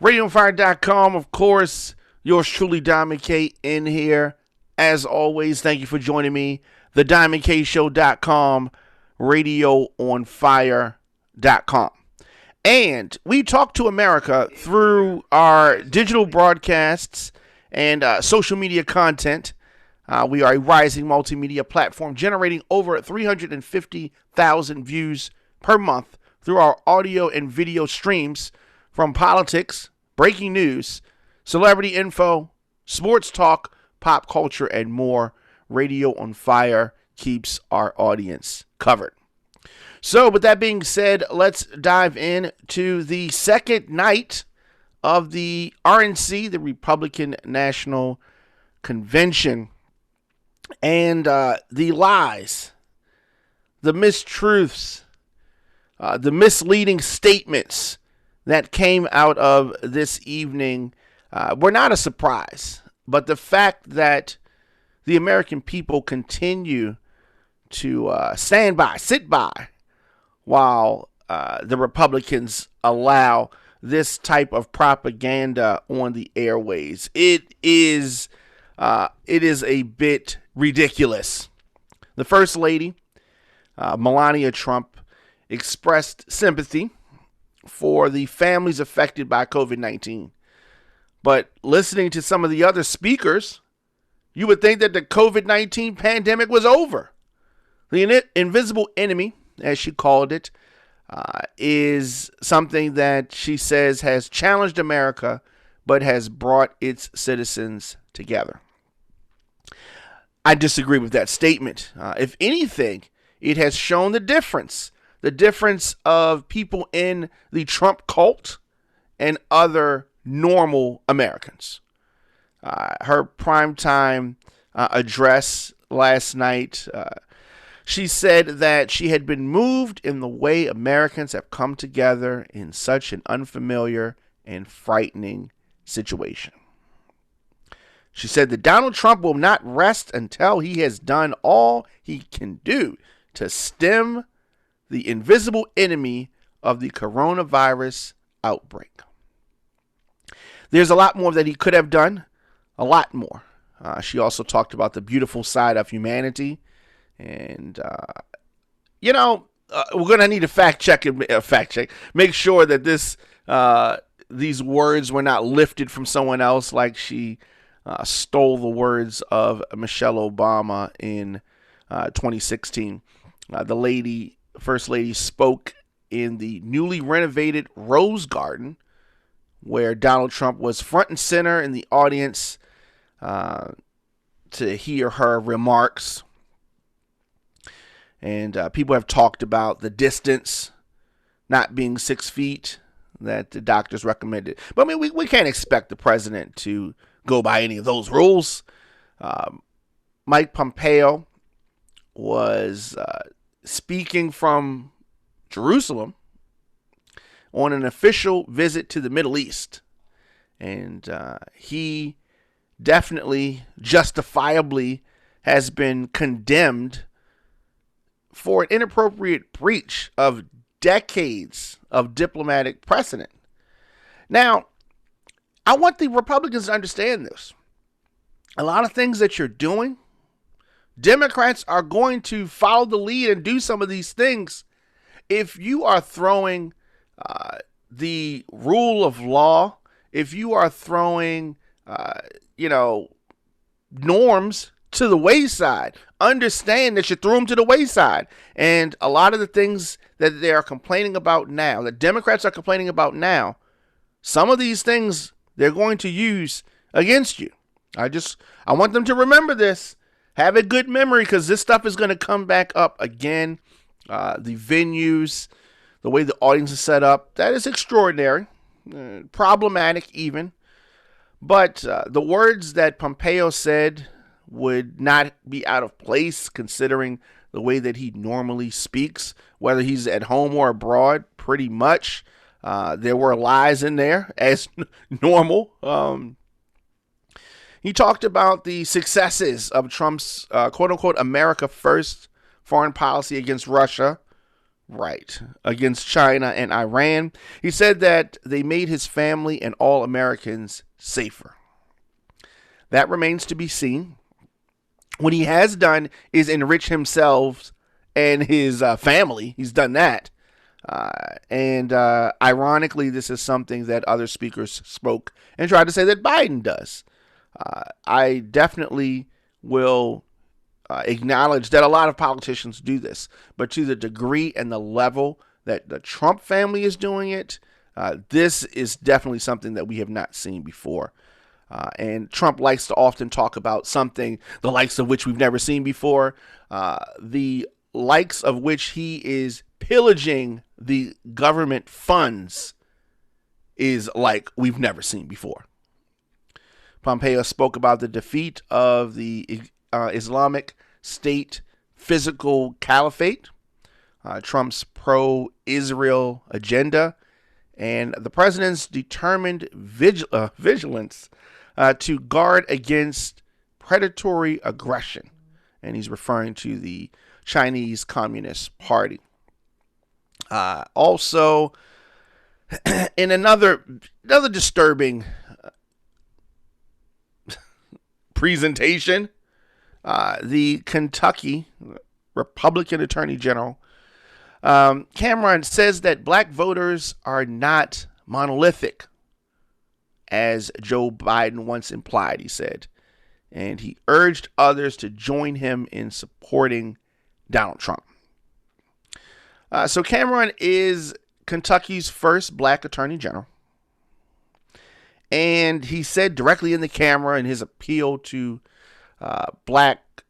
RadioFire.com, of course, yours truly, Diamond K, in here. As always, thank you for joining me. TheDiamondKShow.com, RadioOnFire.com. And we talk to America through our digital broadcasts and social media content. We are a rising multimedia platform generating over 350,000 views per month through our audio and video streams from politics, breaking news, celebrity info, sports talk, pop culture, and more. Radio on Fire keeps our audience covered. So, with that being said, let's dive into the second night of the RNC, the Republican National Convention, and the lies, the mistruths, the misleading statements that came out of this evening were not a surprise. But the fact that the American people continue to sit by, while the Republicans allow this type of propaganda on the airways, it is a bit ridiculous. The First Lady, Melania Trump, expressed sympathy for the families affected by COVID-19. But listening to some of the other speakers, you would think that the COVID-19 pandemic was over. The invisible enemy, as she called it, is something that she says has challenged America, but has brought its citizens together. I disagree with that statement. If anything, it has shown the difference of people in the Trump cult and other normal Americans. Her primetime address last night, she said that she had been moved in the way Americans have come together in such an unfamiliar and frightening situation. She said that Donald Trump will not rest until he has done all he can do to stem the invisible enemy of the coronavirus outbreak. There's a lot more that he could have done, a lot more. She also talked about the beautiful side of humanity. And, we're going to need a fact check. Make sure that these words were not lifted from someone else, like she stole the words of Michelle Obama in 2016. The First Lady spoke in the newly renovated Rose Garden, where Donald Trump was front and center in the audience to hear her remarks. And people have talked about the distance not being 6 feet that the doctors recommended. But I mean, we can't expect the president to go by any of those rules. Mike Pompeo was speaking from Jerusalem on an official visit to the Middle East. And he definitely, justifiably, has been condemned for an inappropriate breach of decades of diplomatic precedent. Now, I want the Republicans to understand this. A lot of things that you're doing, Democrats are going to follow the lead and do some of these things. If you are throwing the rule of law, if you are throwing, norms to the wayside, understand that you threw them to the wayside. And a lot of the things that they are complaining about now, that Democrats are complaining about now, some of these things they're going to use against you. I want them to remember this. Have a good memory, because this stuff is going to come back up again. The venues, the way the audience is set up, that is extraordinary, problematic even. But the words that Pompeo said would not be out of place considering the way that he normally speaks, whether he's at home or abroad, pretty much. There were lies in there, as normal. He talked about the successes of Trump's quote-unquote America First foreign policy against Russia, Right. Against China and Iran. He said that they made his family and all Americans safer. That remains to be seen. What he has done is enrich himself and his family. He's done that. And ironically, this is something that other speakers spoke and tried to say that Biden does. I definitely will acknowledge that a lot of politicians do this, but to the degree and the level that the Trump family is doing it, this is definitely something that we have not seen before. And Trump likes to often talk about something the likes of which we've never seen before, the likes of which he is pillaging the government funds is like we've never seen before. Pompeo spoke about the defeat of the Islamic State physical caliphate, Trump's pro-Israel agenda, and the president's determined vigilance to guard against predatory aggression. And he's referring to the Chinese Communist Party. Also, in another disturbing presentation, the Kentucky Republican Attorney General Cameron says that black voters are not monolithic, as Joe Biden once implied, he said. And he urged others to join him in supporting Donald Trump. So Cameron is Kentucky's first black attorney general. And he said directly in the camera in his appeal to black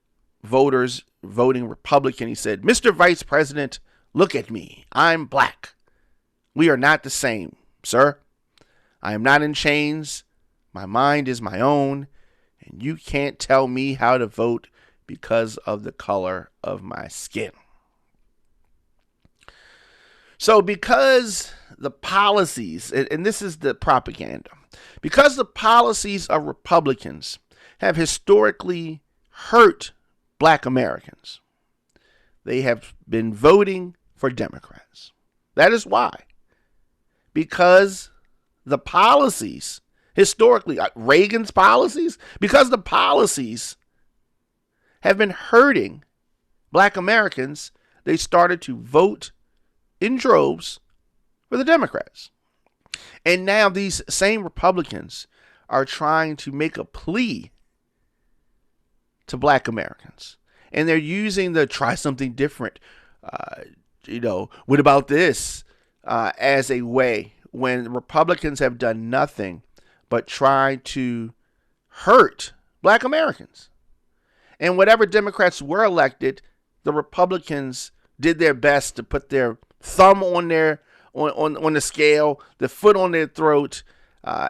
voters voting Republican, he said, "Mr. Vice President, look at me. I'm black. We are not the same, sir. I am not in chains. My mind is my own. And you can't tell me how to vote because of the color of my skin." So because the policies, and this is the propaganda, because the policies of Republicans have historically hurt black Americans, they have been voting for Democrats. That is why. Because the policies, historically, Reagan's policies, because the policies have been hurting black Americans, they started to vote in droves for the Democrats. And now these same Republicans are trying to make a plea to black Americans. And they're using the try something different, what about this, as a way when Republicans have done nothing but try to hurt black Americans. And whatever Democrats were elected, the Republicans did their best to put their thumb on their on the scale, the foot on their throat,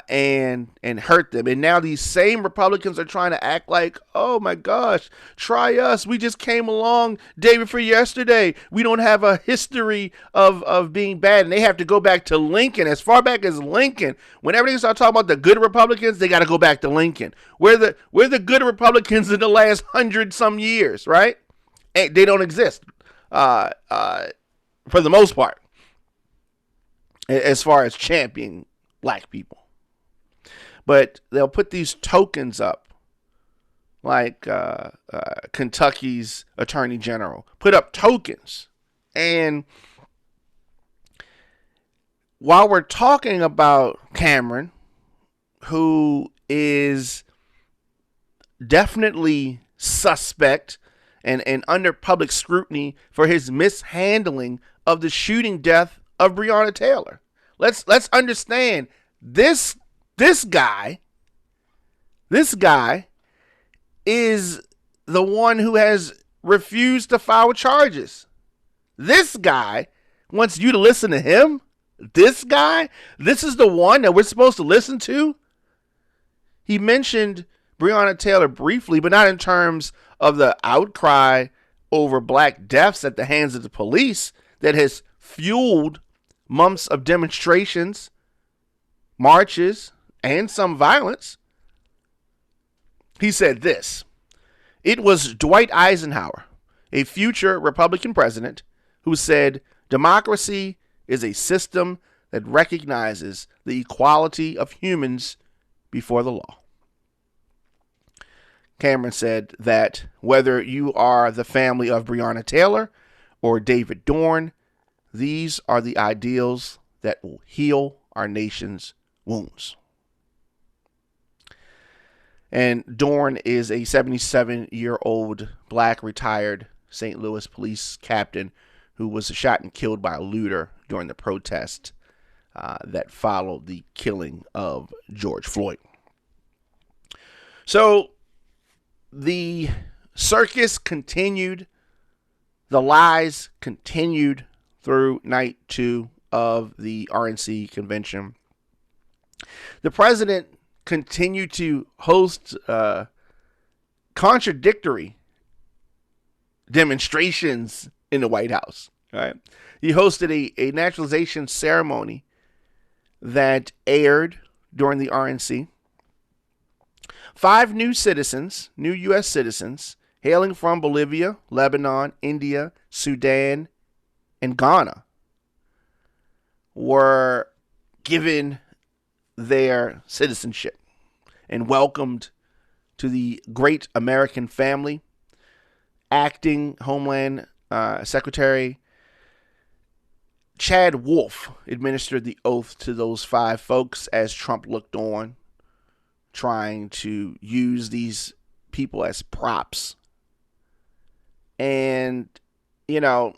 and hurt them. And now these same Republicans are trying to act like, oh my gosh, try us. We just came along day before yesterday. We don't have a history of being bad. And they have to go back to Lincoln, as far back as Lincoln. Whenever they start talking about the good Republicans, they got to go back to Lincoln. We're the good Republicans in the last 100-some years, right? And they don't exist for the most part, as far as championing black people. But they'll put these tokens up, like Kentucky's Attorney General put up tokens. And while we're talking about Cameron, who is definitely suspect and under public scrutiny for his mishandling of the shooting death of Breonna Taylor. Let's understand this guy is the one who has refused to file charges. This guy wants you to listen to him. This is the one that we're supposed to listen to. He mentioned Breonna Taylor briefly, but not in terms of the outcry over black deaths at the hands of the police that has fueled months of demonstrations, marches, and some violence. He said this: "It was Dwight Eisenhower, a future Republican president, who said, Democracy is a system that recognizes the equality of humans before the law. Cameron said that whether you are the family of Breonna Taylor or David Dorn, these are the ideals that will heal our nation's wounds. And Dorn is a 77-year-old black retired St. Louis police captain who was shot and killed by a looter during the protest that followed the killing of George Floyd. So the circus continued. The lies continued through night 2 of the RNC convention. The president continued to host contradictory demonstrations in the White House. Right? He hosted a naturalization ceremony that aired during the RNC. 5 new U.S. citizens, hailing from Bolivia, Lebanon, India, Sudan, and Ghana, were given their citizenship and welcomed to the great American family. Acting Homeland Secretary Chad Wolf administered the oath to those 5 folks as Trump looked on, trying to use these people as props. And, you know,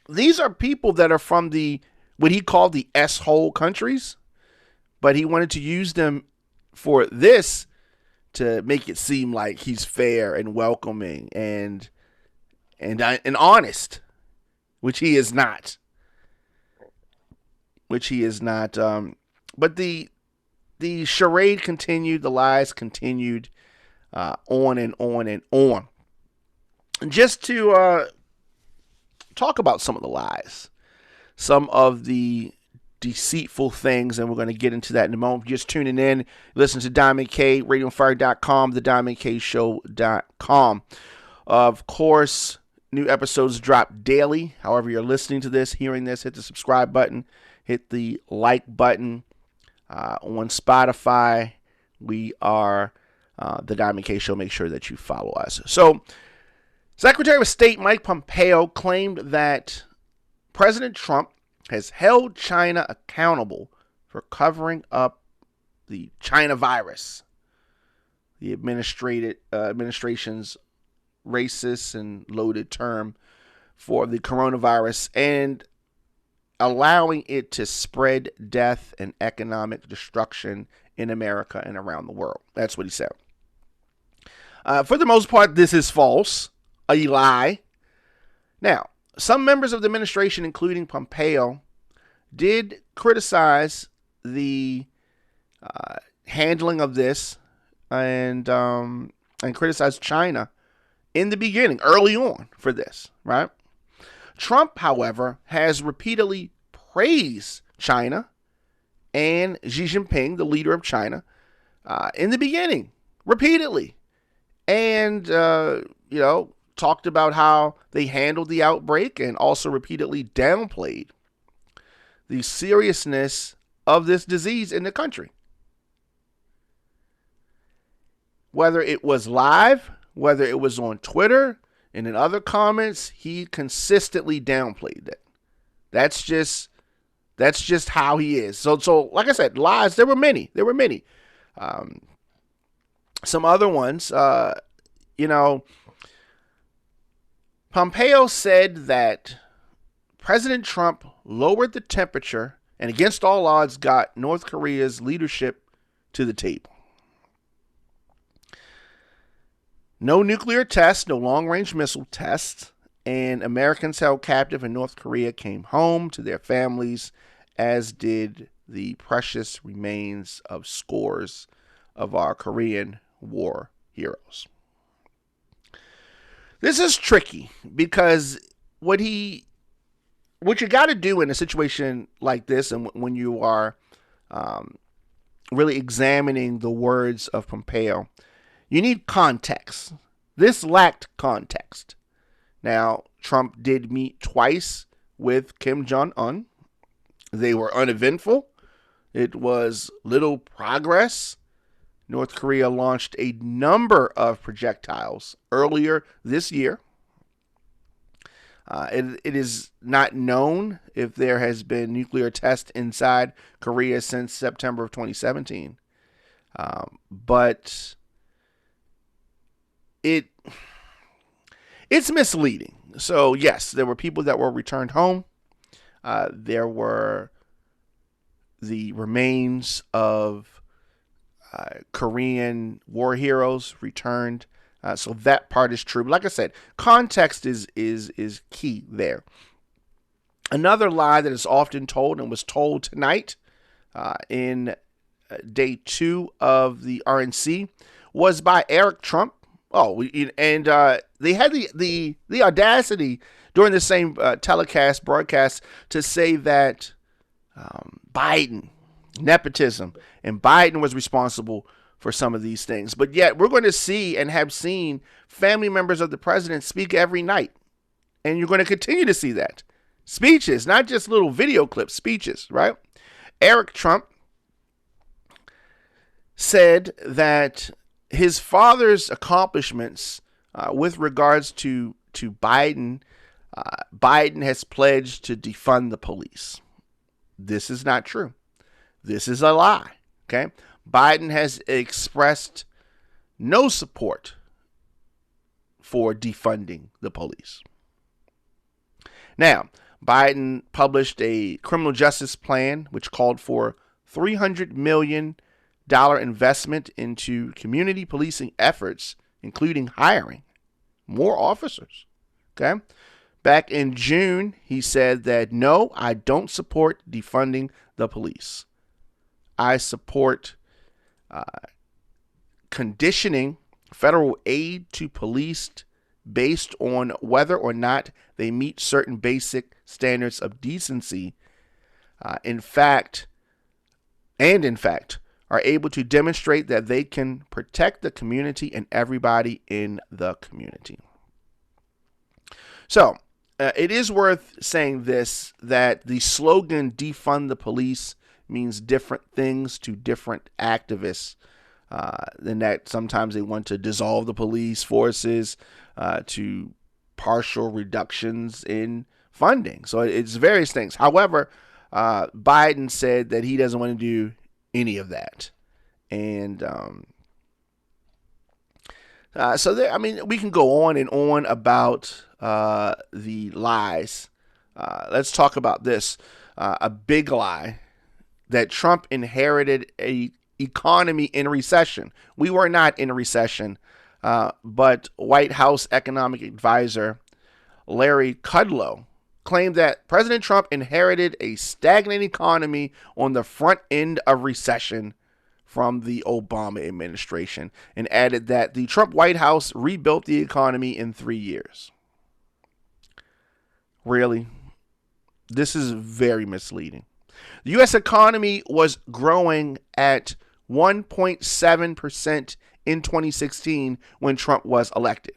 these are people that are from what he called the S-hole countries, but he wanted to use them for this to make it seem like he's fair and welcoming and honest, which he is not. But the charade continued, the lies continued, on and on and on. And just to talk about some of the lies, some of the deceitful things, and we're going to get into that in a moment. Just tuning in, listen to Diamond K, RadioFire.com, thediamondkshow.com. Of course, new episodes drop daily. However you're listening to this, hearing this, hit the subscribe button, hit the like button. On Spotify, we are The Diamond K Show. Make sure that you follow us. So, Secretary of State Mike Pompeo claimed that President Trump has held China accountable for covering up the China virus, the administration's racist and loaded term for the coronavirus, and allowing it to spread death and economic destruction in America and around the world. That's what he said. For the most part, this is false, a lie. Now, some members of the administration, including Pompeo, did criticize the handling of this and criticize China in the beginning, early on, for this, right? Trump, however, has repeatedly praised China and Xi Jinping, the leader of China, in the beginning, repeatedly. And, talked about how they handled the outbreak and also repeatedly downplayed the seriousness of this disease in the country. Whether it was live, whether it was on Twitter, and in other comments, he consistently downplayed it. That's just how he is. So like I said, lies, there were many. Some other ones, Pompeo said that President Trump lowered the temperature and against all odds got North Korea's leadership to the table. No nuclear tests, no long-range missile tests, and Americans held captive in North Korea came home to their families, as did the precious remains of scores of our Korean War heroes. This is tricky because what you got to do in a situation like this, and when you are really examining the words of Pompeo, you need context. This lacked context. Now, Trump did meet twice with Kim Jong-un. They were uneventful. It was little progress. North Korea launched a number of projectiles earlier this year. It is not known if there has been nuclear tests inside Korea since September of 2017. But it's misleading. So, yes, there were people that were returned home. There were the remains of Korean war heroes returned. So that part is true. But like I said, context is key there. Another lie that is often told and was told tonight in day 2 of the RNC was by Eric Trump. And they had the audacity during the same broadcast, to say that Biden, nepotism, and Biden was responsible for some of these things. But yet we're going to see and have seen family members of the president speak every night. And you're going to continue to see that. Speeches, not just little video clips, speeches, right? Eric Trump said that his father's accomplishments with regards to Biden, Biden has pledged to defund the police. This is not true. This is a lie, okay? Biden has expressed no support for defunding the police. Now, Biden published a criminal justice plan which called for $300 million investment into community policing efforts, including hiring more officers. Okay. Back in June, he said that, no, I don't support defunding the police. I support conditioning federal aid to police based on whether or not they meet certain basic standards of decency. In fact, are able to demonstrate that they can protect the community and everybody in the community. So, it is worth saying this, that the slogan defund the police means different things to different activists. Than that, sometimes they want to dissolve the police forces, to partial reductions in funding. So it's various things. However, Biden said that he doesn't want to do any of that. And so there, I mean, we can go on and on about the lies. Let's talk about this. A big lie, that Trump inherited a economy in recession. We were not in a recession, but White House economic advisor Larry Kudlow claimed that President Trump inherited a stagnant economy on the front end of recession from the Obama administration, and added that the Trump White House rebuilt the economy in 3 years. Really? This is very misleading. The U.S. economy was growing at 1.7% in 2016 when Trump was elected.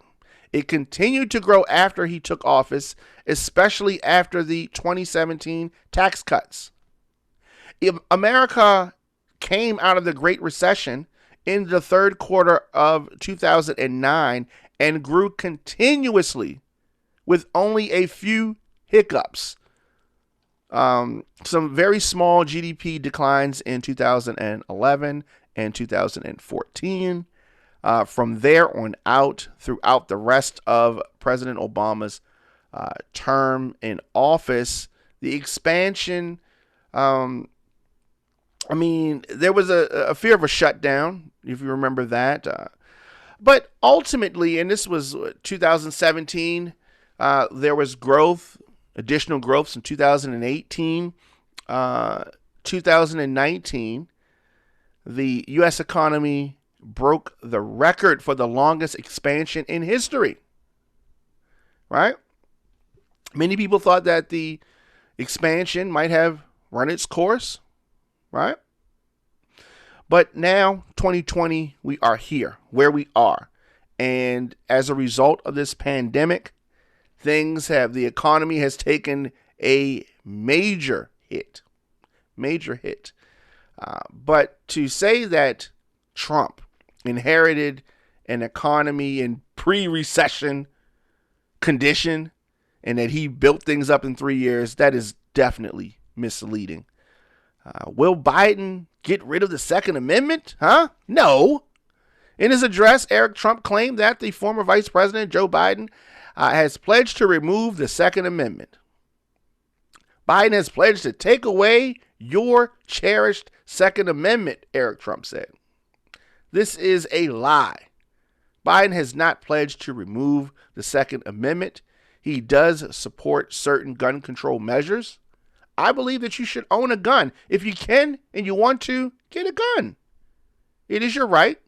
It continued to grow after he took office, especially after the 2017 tax cuts. America came out of the Great Recession in the third quarter of 2009 and grew continuously with only a few hiccups. Some very small GDP declines in 2011 and 2014. From there on out, throughout the rest of President Obama's term in office, the expansion, there was a fear of a shutdown, if you remember that. But ultimately, and this was 2017, there was growth, additional growth in 2018, 2019. The U.S. economy broke the record for the longest expansion in history, right? Many people thought that the expansion might have run its course, right? But now, 2020, we are here, where we are. And as a result of this pandemic, the economy has taken a major hit. Major hit. But to say that Trump inherited an economy in pre-recession condition and that he built things up in 3 years, that is definitely misleading. Will Biden get rid of the Second Amendment? No. In his address, Eric Trump claimed that the former Vice President Joe Biden has pledged to remove the Second Amendment. Biden has pledged to take away your cherished Second Amendment, Eric Trump said. This is a lie. Biden has not pledged to remove the Second Amendment. He does support certain gun control measures. I believe that you should own a gun. If you can and you want to, get a gun. It is your right.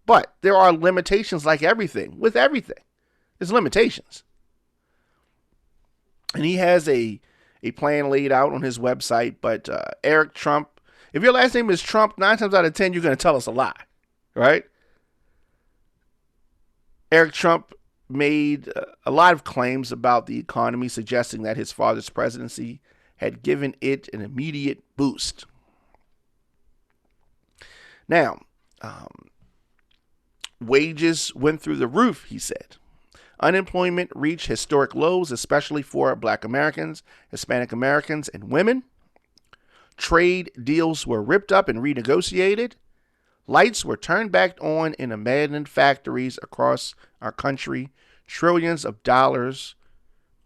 But there are limitations like everything. With everything, there's limitations. And he has a plan laid out on his website. But Eric Trump, if your last name is Trump, 9 times out of 10, you're going to tell us a lie, right? Eric Trump made a lot of claims about the economy, suggesting that his father's presidency had given it an immediate boost. Now, wages went through the roof, he said. Unemployment reached historic lows, especially for Black Americans, Hispanic Americans, and women. Trade deals were ripped up and renegotiated. Lights were turned back on in abandoned factories across our country. Trillions of dollars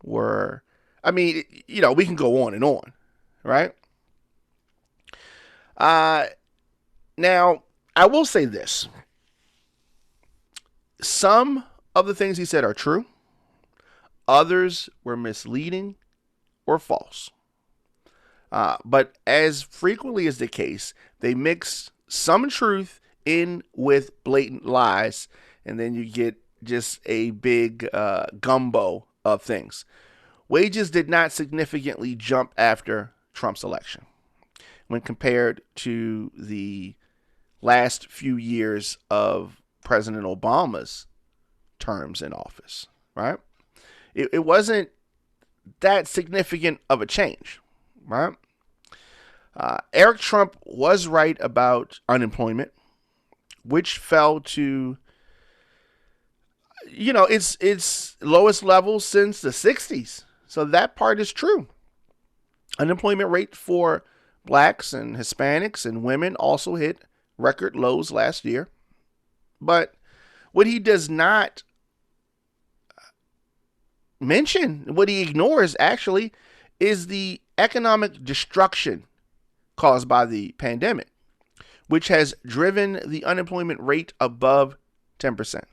were, we can go on and on, right? Now, I will say this. Some of the things he said are true. Others were misleading or false. But as frequently is the case, they mix some truth in with blatant lies, and then you get just a big gumbo of things. Wages did not significantly jump after Trump's election when compared to the last few years of President Obama's terms in office, right? It wasn't that significant of a change, right? Eric Trump was right about unemployment, which fell to, its lowest level since the 60s. So that part is true. Unemployment rate for Blacks and Hispanics and women also hit record lows last year. But what he does not mention, what he ignores actually, is the economic destruction caused by the pandemic, which has driven the unemployment rate above 10%.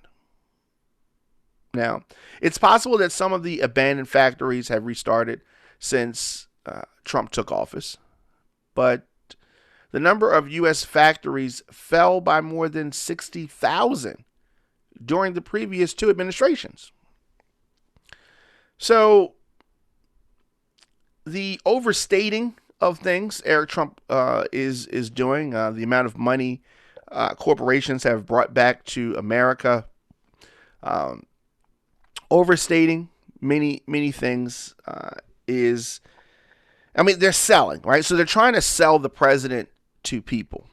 Now, it's possible that some of the abandoned factories have restarted since Trump took office, but the number of U.S. factories fell by more than 60,000 during the previous 2 administrations. So the overstating of things Eric Trump is doing, the amount of money corporations have brought back to America, overstating many things they're selling, right? So they're trying to sell the president to people.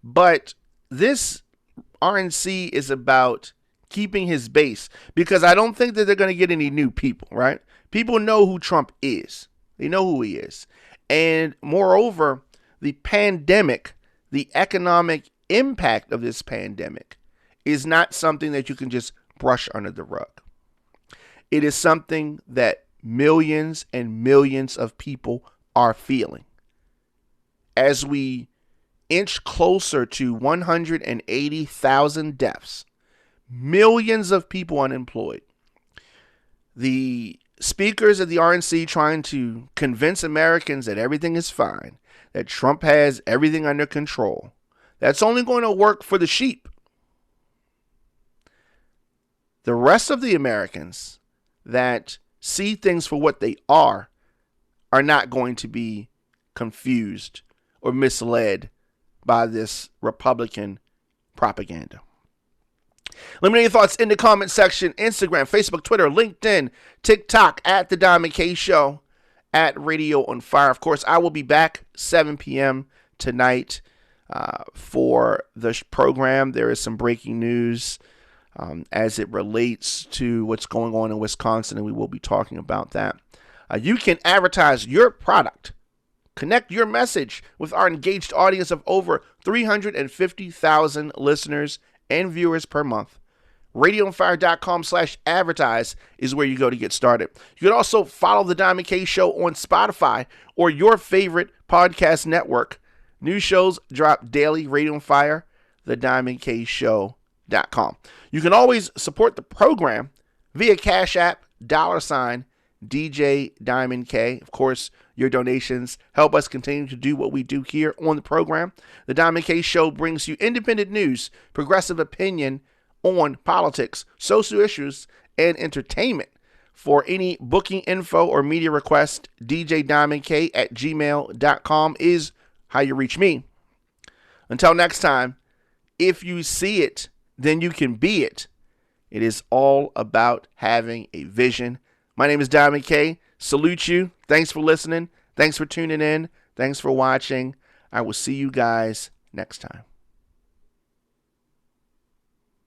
But this RNC is about keeping his base, because I don't think that they're going to get any new people, right? People know who Trump is. They know who he is. And moreover, the pandemic, the economic impact of this pandemic is not something that you can just brush under the rug. It is something that millions and millions of people are feeling. As we inch closer to 180,000 deaths, millions of people unemployed, the speakers of the RNC trying to convince Americans that everything is fine, that Trump has everything under control, that's only going to work for the sheep. The rest of the Americans that see things for what they are not going to be confused or misled by this Republican propaganda. Let me know your thoughts in the comment section. Instagram, Facebook, Twitter, LinkedIn, TikTok, at The Diamond K Show, at Radio on Fire. Of course, I will be back 7 p.m. tonight for the program. There is some breaking news as it relates to what's going on in Wisconsin, and we will be talking about that. You can advertise your product. Connect your message with our engaged audience of over 350,000 listeners and viewers per month. RadioonFire.com/advertise is where you go to get started. You can also follow The Diamond K Show on Spotify or your favorite podcast network. New shows drop daily. Radio on Fire, TheDiamondKShow.com. You can always support the program via Cash App, $DJ Diamond K. Of course, your donations help us continue to do what we do here on the program. The Diamond K Show brings you independent news, progressive opinion on politics, social issues, and entertainment. For any booking info or media request, djdiamondk@gmail.com is how you reach me. Until next time, if you see it, then you can be it. It is all about having a vision. My name is Diamond K. Salute you. Thanks for listening. Thanks for tuning in. Thanks for watching. I will see you guys next time.